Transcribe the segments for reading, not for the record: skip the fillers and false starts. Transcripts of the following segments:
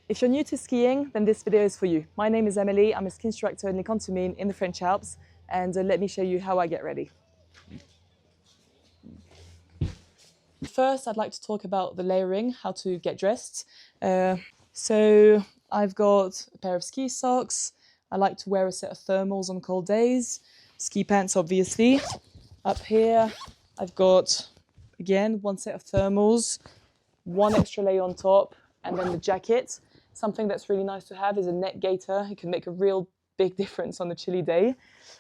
If you're new to skiing, then this video is for you. My name is Emily, I'm a ski instructor in Les Contamines in the French Alps, and let me show you how I get ready. First, I'd like to talk about the layering, how to get dressed. So I've got a pair of ski socks. I like to wear a set of thermals on cold days. Ski pants, obviously. Up here, I've got, again, one set of thermals, one extra layer on top, and then the jacket. Something that's really nice to have is a neck gaiter. It can make a real big difference on a chilly day.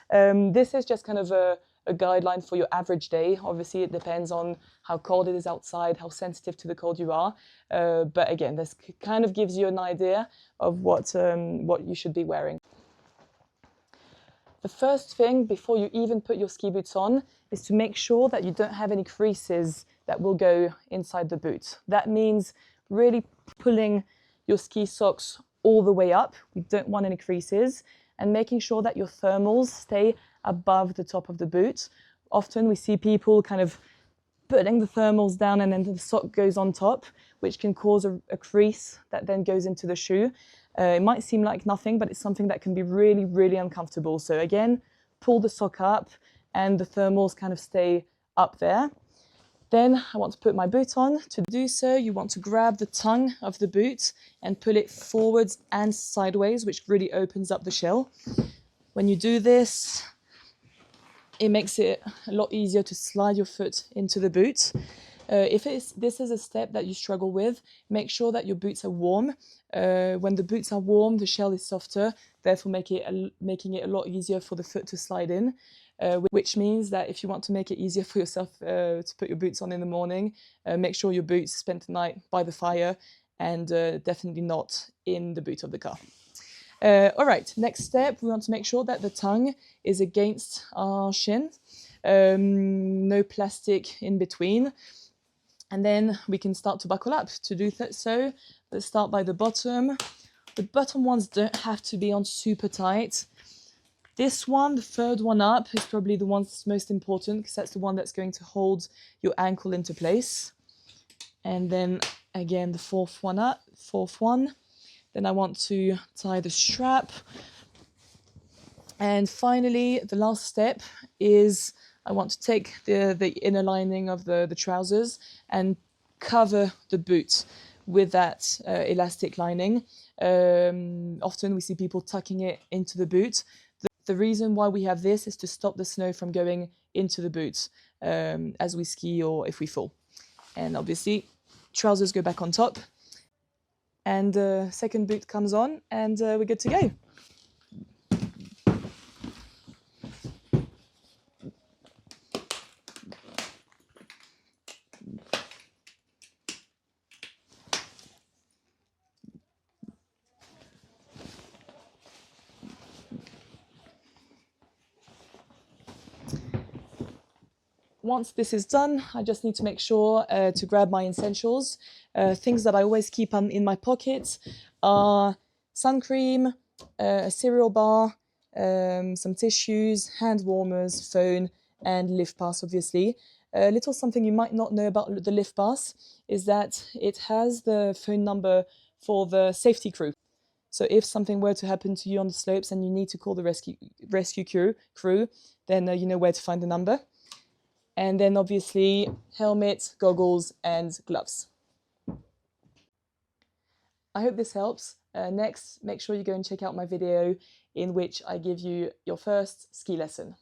This is just kind of a guideline for your average day. Obviously, it depends on how cold it is outside, how sensitive to the cold you are. But again, this kind of gives you an idea of what you should be wearing. The first thing before you even put your ski boots on is to make sure that you don't have any creases that will go inside the boot. That means really pulling your ski socks all the way up. We don't want any creases, and making sure that your thermals stay above the top of the boot. Often we see people kind of putting the thermals down and then the sock goes on top, which can cause a crease that then goes into the shoe. It might seem like nothing, but it's something that can be really, really uncomfortable. So again, pull the sock up and the thermals kind of stay up there. Then I want to put my boot on. To do so, you want to grab the tongue of the boot and pull it forwards and sideways, which really opens up the shell. When you do this, it makes it a lot easier to slide your foot into the boot. If this is a step that you struggle with, make sure that your boots are warm. When the boots are warm, the shell is softer, therefore making it a lot easier for the foot to slide in. Which means that if you want to make it easier for yourself to put your boots on in the morning, make sure your boots spent the night by the fire and definitely not in the boot of the car. All right, next step, we want to make sure that the tongue is against our shin, no plastic in between. And then we can start to buckle up. To do so, let's start by the bottom. The bottom ones don't have to be on super tight. This one, the third one up, is probably the one that's most important because that's the one that's going to hold your ankle into place. And then again, the fourth one. Then I want to tie the strap. And finally, the last step is I want to take the inner lining of the trousers and cover the boot with that elastic lining. Often we see people tucking it into the boot. The reason why we have this is to stop the snow from going into the boots as we ski or if we fall. And obviously, trousers go back on top. And the second boot comes on and we're good to go. Once this is done, I just need to make sure to grab my essentials. Things that I always keep in my pockets are sun cream, a cereal bar, some tissues, hand warmers, phone, and Lift Pass, obviously. A little something you might not know about the Lift Pass is that it has the phone number for the safety crew. So if something were to happen to you on the slopes and you need to call the rescue crew, then you know where to find the number. And then obviously helmet, goggles, and gloves. I hope this helps. Next, make sure you go and check out my video in which I give you your first ski lesson.